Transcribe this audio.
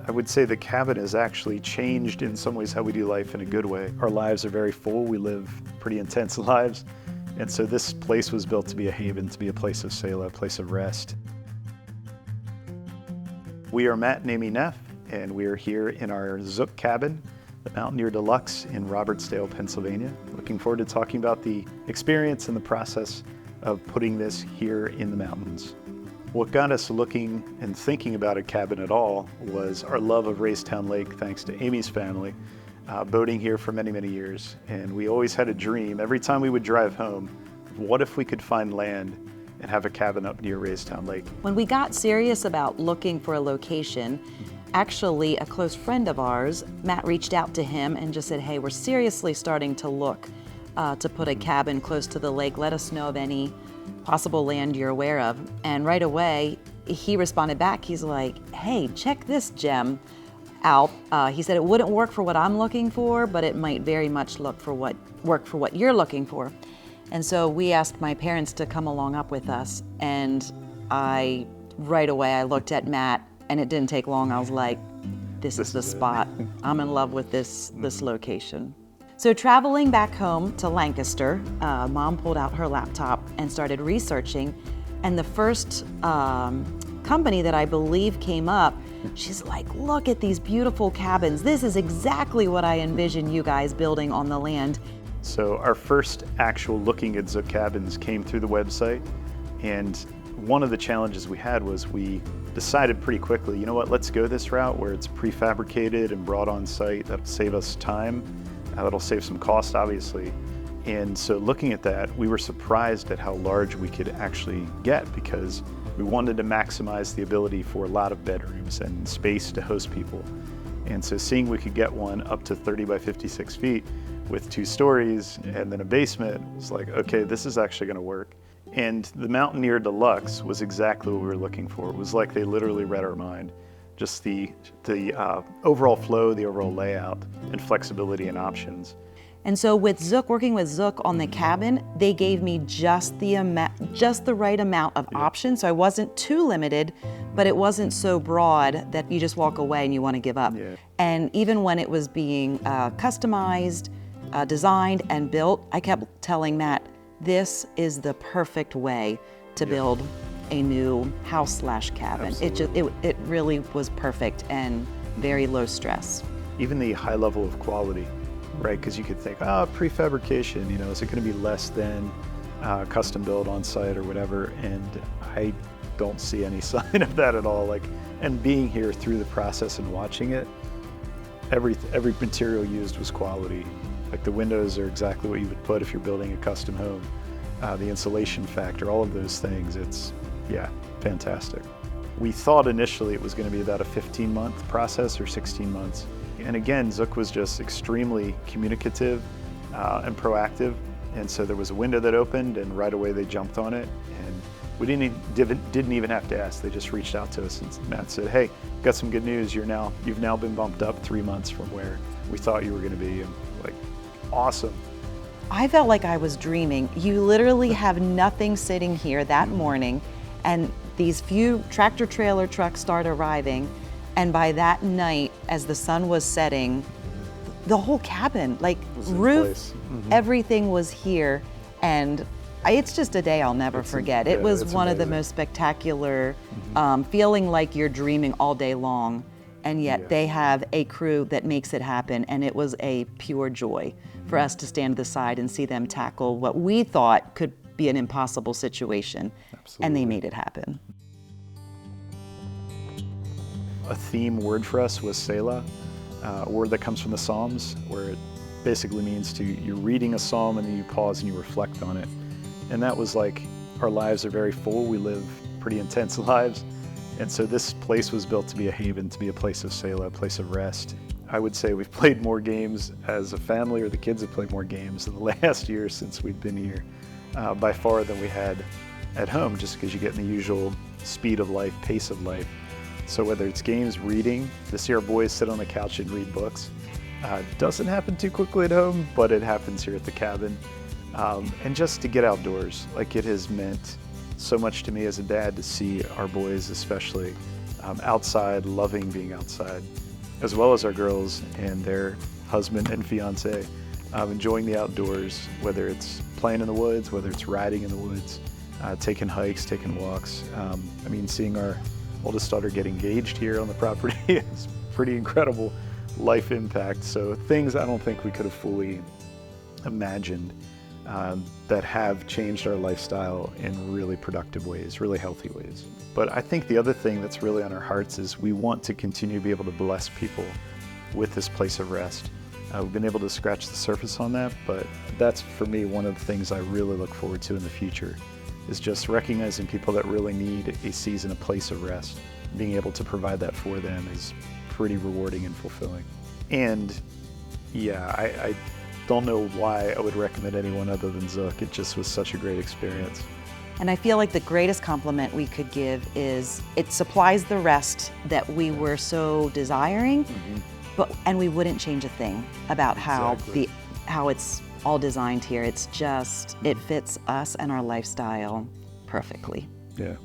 I would say the cabin has actually changed in some ways how we do life in a good way. Our lives are very full. We live pretty intense lives. And so this place was built to be a haven, to be a place of Selah, a place of rest. We are Matt and Amy Neff, and we are here in our Zook cabin, the Mountaineer Deluxe in Robertsdale, Pennsylvania. Looking forward to talking about the experience and the process of putting this here in the mountains. What got us looking and thinking about a cabin at all was our love of Racetown Lake, thanks to Amy's family, boating here for many, many years. And we always had a dream, every time we would drive home, what if we could find land and have a cabin up near Racetown Lake? When we got serious about looking for a location, actually a close friend of ours, Matt, reached out to him and just said, hey, we're seriously starting to look to put a cabin close to the lake. Let us know of any possible land you're aware of. And right away, he responded back. He's like, hey, check this gem out. He said it wouldn't work for what I'm looking for, but it might very much work for what you're looking for. And so we asked my parents to come along up with us. And right away, I looked at Matt, and it didn't take long. I was like, this is the spot. I'm in love with this location. So traveling back home to Lancaster, Mom pulled out her laptop and started researching. And the first company that I believe came up, she's like, look at these beautiful cabins. This is exactly what I envision you guys building on the land. So our first actual looking at Zook Cabins came through the website. And one of the challenges we had was we decided pretty quickly, you know what, let's go this route where it's prefabricated and brought on site. That'll save us time. That'll save some cost, obviously. And so looking at that, we were surprised at how large we could actually get, because we wanted to maximize the ability for a lot of bedrooms and space to host people. And so seeing we could get one up to 30 by 56 feet with 2 stories and then a basement was like, okay, this is actually gonna work. And the Mountaineer Deluxe was exactly what we were looking for. It was like they literally read our mind. Just the overall flow, the overall layout, and flexibility and options. And so with Zook, working with Zook on the cabin, they gave me just the right amount of options. So I wasn't too limited, but it wasn't so broad that you just walk away and you want to give up. Yeah. And even when it was being customized, designed, and built, I kept telling Matt, this is the perfect way to build a new house/cabin. It really was perfect and very low stress. Even the high level of quality, right? Because you could think, prefabrication, is it going to be less than custom build on site or whatever? And I don't see any sign of that at all. And being here through the process and watching it, every material used was quality. Like the windows are exactly what you would put if you're building a custom home. The insulation factor, all of those things, it's fantastic. We thought initially it was going to be about a 15-month process or 16 months. And again, Zook was just extremely communicative and proactive. And so there was a window that opened and right away they jumped on it. And we didn't even have to ask. They just reached out to us and Matt said, hey, got some good news. You've now been bumped up 3 months from where we thought you were going to be. And awesome. I felt like I was dreaming. You literally have nothing sitting here that morning, and these few tractor trailer trucks start arriving, and by that night, as the sun was setting, the whole cabin, roof, everything was here, and it's just a day I'll never forget. It was one of the most spectacular, feeling like you're dreaming all day long, and yet they have a crew that makes it happen, and it was a pure joy for us to stand to the side and see them tackle what we thought could be an impossible situation. Absolutely. And they made it happen. A theme word for us was Selah, a word that comes from the Psalms, where it basically means you're reading a psalm and then you pause and you reflect on it. And that was like, our lives are very full, we live pretty intense lives. And so this place was built to be a haven, to be a place of Selah, a place of rest. I would say we've played more games as a family, or the kids have played more games in the last year since we've been here, by far than we had at home, just because you get in the usual speed of life, pace of life. So whether it's games, reading, to see our boys sit on the couch and read books, doesn't happen too quickly at home, but it happens here at the cabin. And just to get outdoors, it has meant so much to me as a dad to see our boys especially outside, loving being outside, as well as our girls and their husband and fiance, enjoying the outdoors, whether it's playing in the woods, whether it's riding in the woods, taking hikes, taking walks. I mean, seeing our oldest daughter get engaged here on the property is pretty incredible life impact. So things I don't think we could have fully imagined that have changed our lifestyle in really productive ways, really healthy ways. But I think the other thing that's really on our hearts is we want to continue to be able to bless people with this place of rest. We've been able to scratch the surface on that, but that's for me one of the things I really look forward to in the future, is just recognizing people that really need a season, a place of rest. Being able to provide that for them is pretty rewarding and fulfilling. And yeah, I don't know why I would recommend anyone other than Zook. It just was such a great experience. And I feel like the greatest compliment we could give is it supplies the rest that we were so desiring, and we wouldn't change a thing about how it's all designed here. It's just, it fits us and our lifestyle perfectly. Yeah.